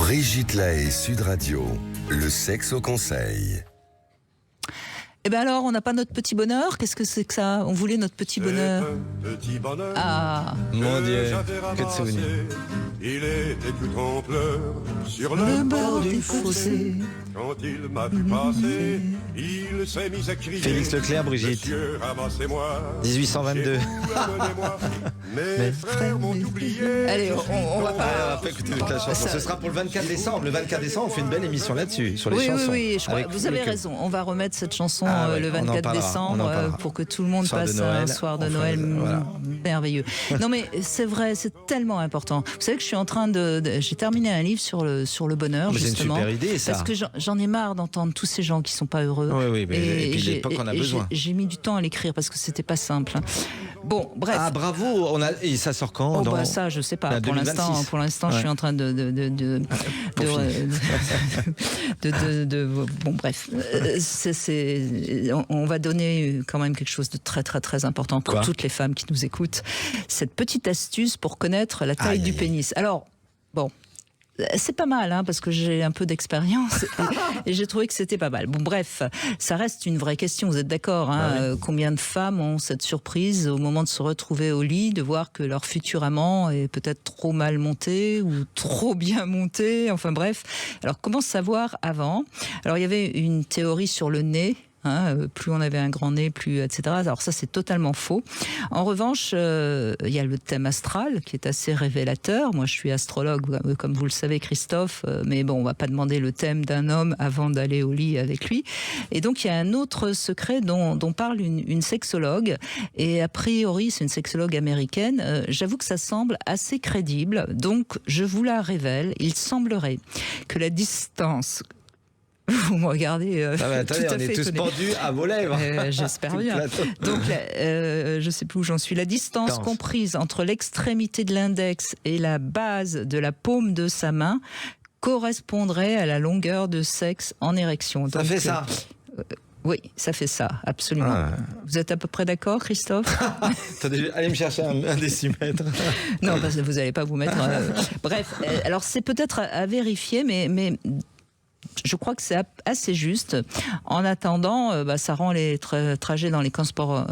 Brigitte Lahaie, Sud Radio, le sexe au conseil. Eh bien alors, on n'a pas notre petit bonheur? Qu'est-ce que c'est que ça? On voulait notre petit bonheur. Petit bonheur. Ah, Mon Dieu, que de souvenirs. Il était tout en pleurs sur le le bord du fossé. Quand il m'a vu passer, il s'est mis à crier. Félix Leclerc, Brigitte. Monsieur, ramassez-moi. 1822. Amenez-moi. Mes frères m'ont oublié. Allez, on va On pas... va pas écouter toute la chanson. Ce sera pour le 24 décembre. Le 24 décembre, on fait une belle émission là-dessus, sur les Oui, chansons. oui, je crois, Avec vous avez quelques- raison. On va remettre cette chanson Ouais, le on en 24 parlera, on en décembre parlera. pour que tout le monde Soir de passe Noël, un soir de on fera- Noël voilà. merveilleux. Non mais c'est vrai, c'est tellement important. Vous savez que je suis en train j'ai terminé un livre sur le bonheur, Mais c'est une justement. super idée, ça. Parce que j'en ai marre d'entendre tous ces gens qui sont pas heureux. Oui, mais et puis l'époque en a besoin. J'ai mis du temps à l'écrire parce que c'était pas simple. Bon, bref. Ah bravo, et ça sort quand? Oh bah ça je sais pas. Pour 2026. l'instant, je suis en train bon bref, on va donner quand même quelque chose de très très très important pour toutes les femmes qui nous écoutent. Cette petite astuce pour connaître la taille du pénis. Alors bon. C'est pas mal, hein, parce que j'ai un peu d'expérience et j'ai trouvé que c'était pas mal. Bon, bref, ça reste une vraie question, vous êtes d'accord, hein, oui. combien de femmes ont cette surprise au moment de se retrouver au lit, de voir que leur futur amant est peut-être trop mal monté ou trop bien monté, enfin bref. Alors, comment savoir avant? Alors, il y avait une théorie sur le nez. Plus on avait un grand nez, plus etc. Alors ça c'est totalement faux. En revanche, il y a le thème astral qui est assez révélateur. Moi je suis astrologue, comme vous le savez Christophe, mais bon on va pas demander le thème d'un homme avant d'aller au lit avec lui. Et donc il y a un autre secret dont parle une sexologue, et a priori c'est une sexologue américaine. J'avoue que ça semble assez crédible, donc je vous la révèle. Il semblerait que la distance... Vous me regardez attendez, tout à on est fait tous étonné. pendus à vos lèvres. J'espère bien. Donc, je sais plus où j'en suis. La distance comprise entre l'extrémité de l'index et la base de la paume de sa main correspondrait à la longueur de sexe en érection. Ça fait ça. Oui, ça fait ça, absolument. Vous êtes à peu près d'accord, Christophe? Attendez, allez me chercher un décimètre. Non, parce que vous n'allez pas vous mettre... Bref, alors c'est peut-être à vérifier, mais je crois que c'est assez juste. En attendant, ça rend les trajets dans les transports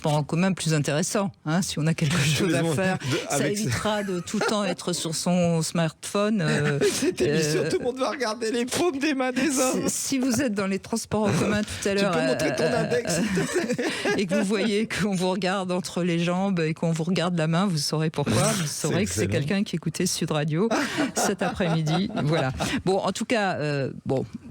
en commun plus intéressants. Hein, si on a quelque chose à faire, ça évitera de tout le temps être sur son smartphone. Cette émission, tout le monde va regarder les paumes des mains des hommes. Si vous êtes dans les transports en commun tout à l'heure, tu peux montrer ton index, s'il te plaît. Et que vous voyez qu'on vous regarde entre les jambes et qu'on vous regarde la main, vous saurez pourquoi. Vous saurez que c'est quelqu'un qui écoutait Sud Radio cet après-midi. Voilà. Bon, en tout cas.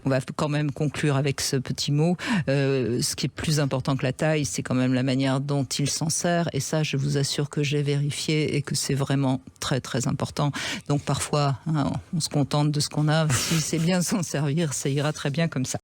On va quand même conclure avec ce petit mot. Ce qui est plus important que la taille, c'est quand même la manière dont il s'en sert. Et ça, je vous assure que j'ai vérifié et que c'est vraiment très, très important. Donc parfois, on se contente de ce qu'on a. Si c'est bien s'en servir, ça ira très bien comme ça.